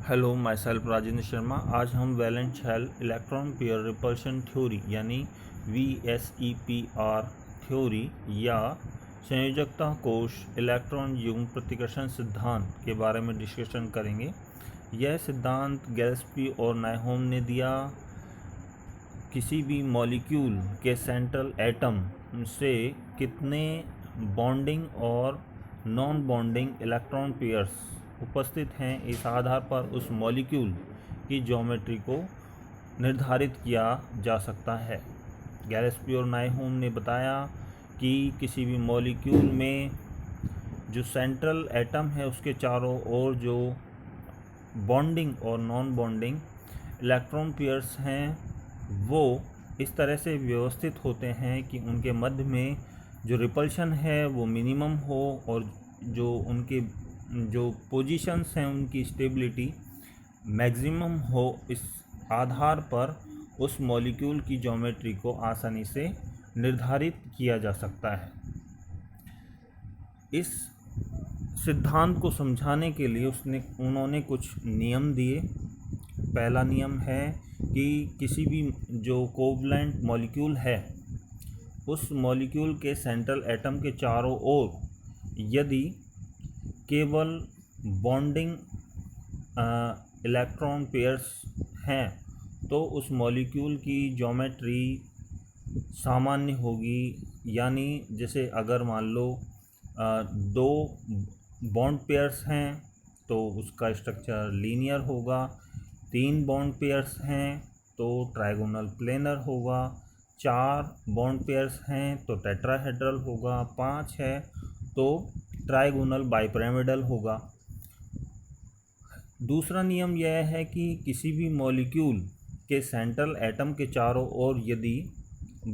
Hello, myself Rajendra Sharma. आज हम valence shell electron pair repulsion theory यानी VSEPR थ्योरी या संयोजकता कोश इलेक्ट्रॉन युग्म प्रतिकर्षण सिद्धांत के बारे में डिस्कशन करेंगे। यह सिद्धांत गैलेस्पी और नायहोम ने दिया। किसी भी मॉलिक्यूल के सेंट्रल एटम से कितने बॉन्डिंग और नॉन बॉन्डिंग इलेक्ट्रॉन पेयर्स उपस्थित हैं, इस आधार पर उस मॉलिक्यूल की ज्योमेट्री को निर्धारित किया जा सकता है। गैलेस्पी और नायहोम ने बताया कि किसी भी मॉलिक्यूल में जो सेंट्रल एटम है उसके चारों ओर जो बॉन्डिंग और नॉन बॉन्डिंग इलेक्ट्रॉन पेयर्स हैं वो इस तरह से व्यवस्थित होते हैं कि उनके मध्य में जो रिपल्शन है वो मिनिमम हो और जो उनके जो पोजीशंस हैं उनकी स्टेबिलिटी मैक्सिमम हो। इस आधार पर उस मॉलिक्यूल की ज्योमेट्री को आसानी से निर्धारित किया जा सकता है। इस सिद्धांत को समझाने के लिए उन्होंने कुछ नियम दिए। पहला नियम है कि किसी भी जो कोवलेंट मॉलिक्यूल है उस मॉलिक्यूल के सेंट्रल एटम के चारों ओर यदि केवल बॉन्डिंग इलेक्ट्रॉन पेयर्स हैं तो उस मॉलिक्यूल की ज्योमेट्री सामान्य होगी। यानी जैसे अगर मान लो दो बॉन्ड पेयर्स हैं तो उसका स्ट्रक्चर लीनियर होगा, 3 बॉन्ड पेयर्स हैं तो ट्राइगोनल प्लेनर होगा, 4 बॉन्ड पेयर्स हैं तो टेट्राहेड्रल होगा, 5 है तो ट्राइगोनल बाइपिरामिडल होगा। दूसरा नियम यह है कि किसी भी मॉलिक्यूल के सेंट्रल एटम के चारों ओर यदि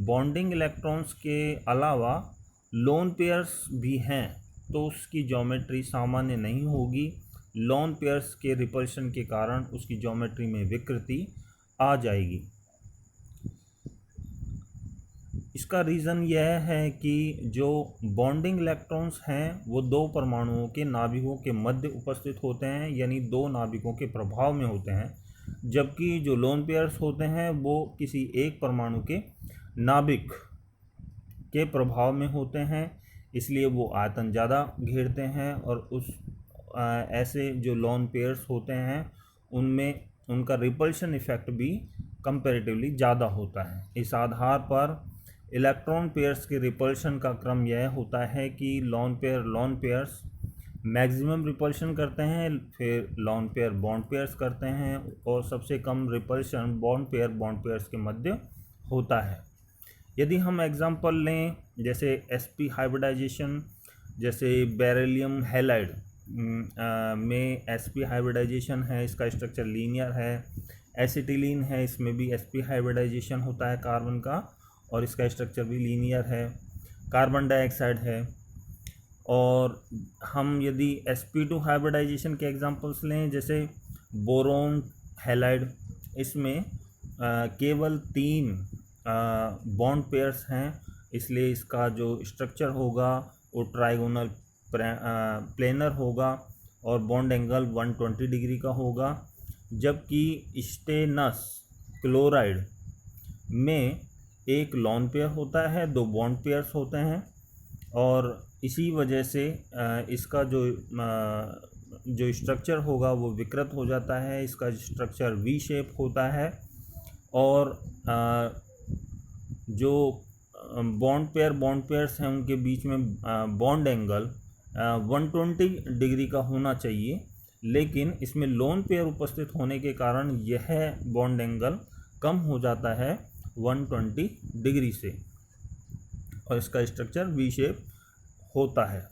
बॉन्डिंग इलेक्ट्रॉन्स के अलावा लोन पेयर्स भी हैं तो उसकी ज्योमेट्री सामान्य नहीं होगी। लोन पेयर्स के रिपल्शन के कारण उसकी ज्योमेट्री में विकृति आ जाएगी। इसका रीज़न यह है कि जो बॉन्डिंग इलेक्ट्रॉन्स हैं वो 2 परमाणुओं के नाभिकों के मध्य उपस्थित होते हैं, यानी 2 नाभिकों के प्रभाव में होते हैं, जबकि जो लोन पेयर्स होते हैं वो किसी एक परमाणु के नाभिक के प्रभाव में होते हैं। इसलिए वो आयतन ज़्यादा घेरते हैं और ऐसे जो लोन पेयर्स होते हैं उनमें उनका रिपल्शन इफेक्ट भी कंपैरेटिवली ज़्यादा होता है। इस आधार पर इलेक्ट्रॉन पेयर्स के रिपल्शन का क्रम यह होता है कि लोन पेयर्स मैक्सिमम रिपल्शन करते हैं, फिर लोन पेयर बॉन्ड पेयर्स करते हैं और सबसे कम रिपल्शन बॉन्ड पेयर्स के मध्य होता है। यदि हम एग्जांपल लें जैसे sp हाइब्रिडाइजेशन, जैसे बेरिलियम हैलाइड में sp हाइब्रिडाइजेशन है, इसका स्ट्रक्चर लीनियर है। एसिटिलीन है, इसमें भी sp हाइब्रिडाइजेशन होता है कार्बन का और इसका स्ट्रक्चर भी लीनियर है। कार्बन डाइऑक्साइड है। और हम यदि sp2 हाइब्रिडाइजेशन के एग्जांपल्स लें जैसे बोरोन हैलाइड, इसमें केवल 3 बॉन्ड पेयर्स हैं, इसलिए इसका जो स्ट्रक्चर होगा वो ट्राइगोनल प्लेनर होगा और बॉन्ड एंगल 120 डिग्री का होगा। जबकि स्टेनस क्लोराइड में एक लोन पेयर होता है, 2 बॉन्ड पेयर्स होते हैं और इसी वजह से इसका जो स्ट्रक्चर होगा वो विकृत हो जाता है। इसका स्ट्रक्चर वी शेप होता है और जो बॉन्ड पेयर्स हैं उनके बीच में बॉन्ड एंगल 120 डिग्री का होना चाहिए, लेकिन इसमें लोन पेयर उपस्थित होने के कारण यह बॉन्ड एंगल कम हो जाता है 120 डिग्री से और इसका स्ट्रक्चर वी शेप होता है।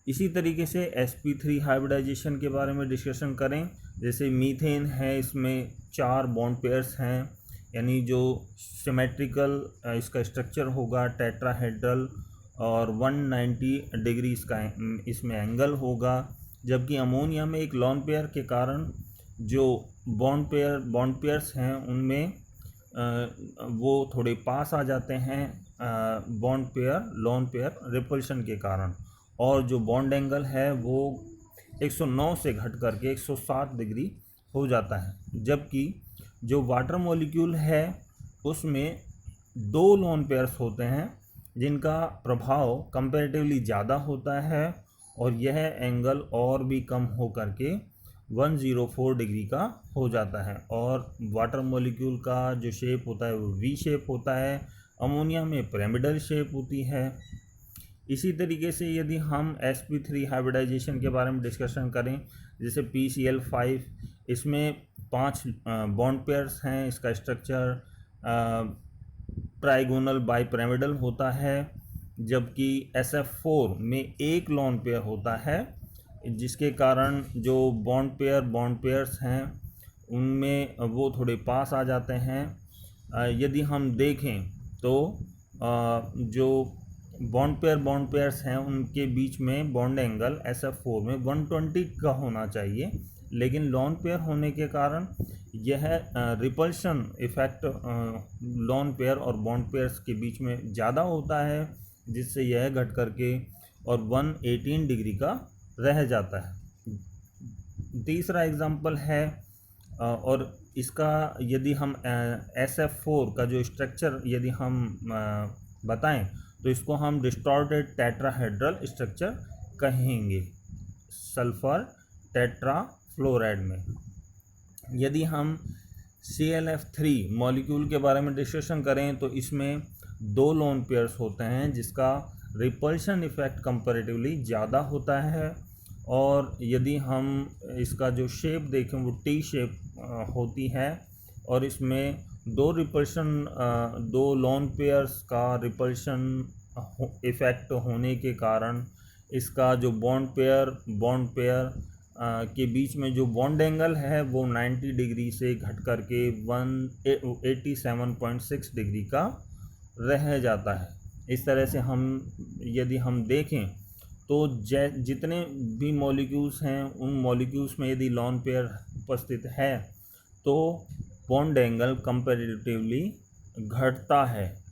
इसी तरीके से sp3 हाइब्रिडाइजेशन के बारे में डिस्कशन करें। जैसे मीथेन है, इसमें 4 बॉन्ड पेयर्स हैं, यानी जो सिमेट्रिकल इसका स्ट्रक्चर होगा टेट्राहेड्रल और 190 डिग्री इसमें एंगल होगा। जबकि अमोनिया में एक लोन पेयर के कारण जो बॉन्ड पेयर्स हैं उनमें वो थोड़े पास आ जाते हैं लोन पेयर रिपल्शन के कारण, और जो बॉन्ड एंगल है वो 109 से घट करके 107 डिग्री हो जाता है। जबकि जो वाटर मॉलिक्यूल है उसमें 2 लोन पेयर्स होते हैं जिनका प्रभाव कंपैरेटिवली ज़्यादा होता है और यह एंगल और भी कम हो करके 104 डिग्री का हो जाता है। और वाटर मॉलिक्यूल का जो शेप होता है वो वी शेप होता है, अमोनिया में पिरामिडल शेप होती है। इसी तरीके से यदि हम sp3 हाइब्रिडाइजेशन के बारे में डिस्कशन करें, जैसे PCl5, इसमें 5 बॉन्ड पेयर्स हैं, इसका स्ट्रक्चर ट्राइगोनल बाइपिरामिडल होता है। जबकि SF4 में एक लोन पेयर होता है, जिसके कारण जो बॉन्ड पेयर्स हैं उनमें वो थोड़े पास आ जाते हैं। यदि हम देखें तो जो बॉन्ड पेयर्स हैं उनके बीच में बॉन्ड एंगल SF4 में 120 का होना चाहिए, लेकिन लोन पेयर होने के कारण यह रिपल्शन इफेक्ट लोन पेयर और बॉन्ड पेयर्स के बीच में ज़्यादा होता है, जिससे यह घट करके और 118 डिग्री का रह जाता है। तीसरा एग्जांपल है और इसका यदि हम SF4 का जो स्ट्रक्चर यदि हम बताएं तो इसको हम डिस्टॉर्टेड टेट्राहेड्रल स्ट्रक्चर कहेंगे सल्फर टेट्राफ्लोराइड में। यदि हम ClF3 मॉलिक्यूल के बारे में डिस्कशन करें तो इसमें 2 लोन पेयर्स होते हैं जिसका रिपल्शन इफेक्ट कंपैरेटिवली ज़्यादा होता है। और यदि हम इसका जो शेप देखें वो टी शेप होती है और इसमें 2 लोन पेयर्स का रिपल्शन इफेक्ट होने के कारण इसका जो बॉन्ड पेयर के बीच में जो बॉन्ड एंगल है वो 90 डिग्री से घट करके 187.6 डिग्री का रह जाता है। इस तरह से यदि हम देखें तो जितने भी मॉलिक्यूल्स हैं उन मॉलिक्यूल्स में यदि लोन पेयर उपस्थित है तो बॉन्ड एंगल कंपैरेटिवली घटता है।